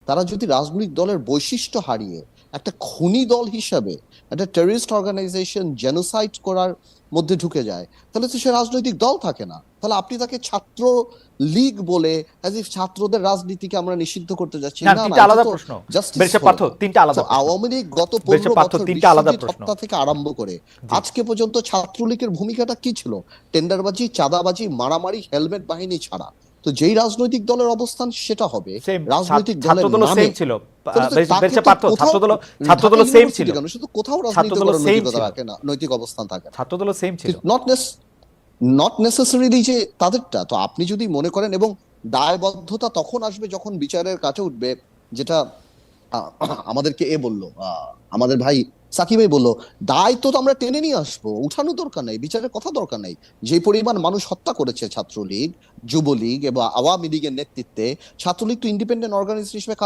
তারা যদি রাজনৈতিক দলের বৈশিষ্ট্য হারিয়ে একটা খুনি দল হিসাবে একটা টেররিস্ট অর্গানাইজেশন জেনোসাইড করার মধ্যে ঢুকে যায়, তাহলে তো সে রাজনৈতিক দল থাকে না। তাহলে আপনি তাকে ছাত্র লীগ বলে as if ছাত্রদের রাজনীতিকে আমরা নিষিদ্ধ করতে যাচ্ছি, না, না না, তিনটা এটা আলাদা তো প্রশ্ন। জাস্টিস ব্যারিস্টার হলো পার্থ, না। তিনটা আলাদা তো প্রশ্ন। আওয়ামী লীগ গত ব্যারিস্টার 15 পার্থ, বছর তিনটা আলাদা বিশ্বজিৎ প্রশ্ন। হত্যা থেকে আরম্ভ করে জি। আজকে পর্যন্ত ছাত্রলীগের ভূমিকাটা কি ছিল? টেন্ডারবাজি, চাঁদাবাজি, মারামারি, হেলমেট বাহিনী ছাড়া। তো যেই রাজনৈতিক দলের অবস্থান সেটা হবে সেম। রাজনৈতিক দলের ছাত্রদলও সেম নামে। ছিল। তাহলে তো তাকে ব্যারিস্টার তো পার্থ, কোথাও ঢাকা ছাত্রদলও সেম ছিল। ইউনিভার্সিটি কেন, শুধু কোথাও রাজনীতি ছাত্রদলও করার সেম নৈতিকতা ছিল। রাখে না, নৈতিক অবস্থান থাকে না। ছাত্রদলও সেম ছিল। নট নট নেসেসারিলি যে তাদেরটা। তো আপনি যদি মনে করেন, এবং দায়বদ্ধতা তখন আসবে যখন বিচারের কাছে উঠবে, যেটা আহ, আমাদেরকে বললো, আমাদের ভাই সাকিব ভাই বললো, দায় তো আমরা টেনে নিয়ে আসবো, উঠানো দরকার নাই, বিচারের কথা দরকার নাই। যে পরিমাণ মানুষ হত্যা করেছে ছাত্রলীগ, যুবলীগ এবং আওয়ামী লীগের নেতৃত্বে, ছাত্রলীগ তো ইন্ডিপেন্ডেন্ট অর্গানাইজেশন হিসেবে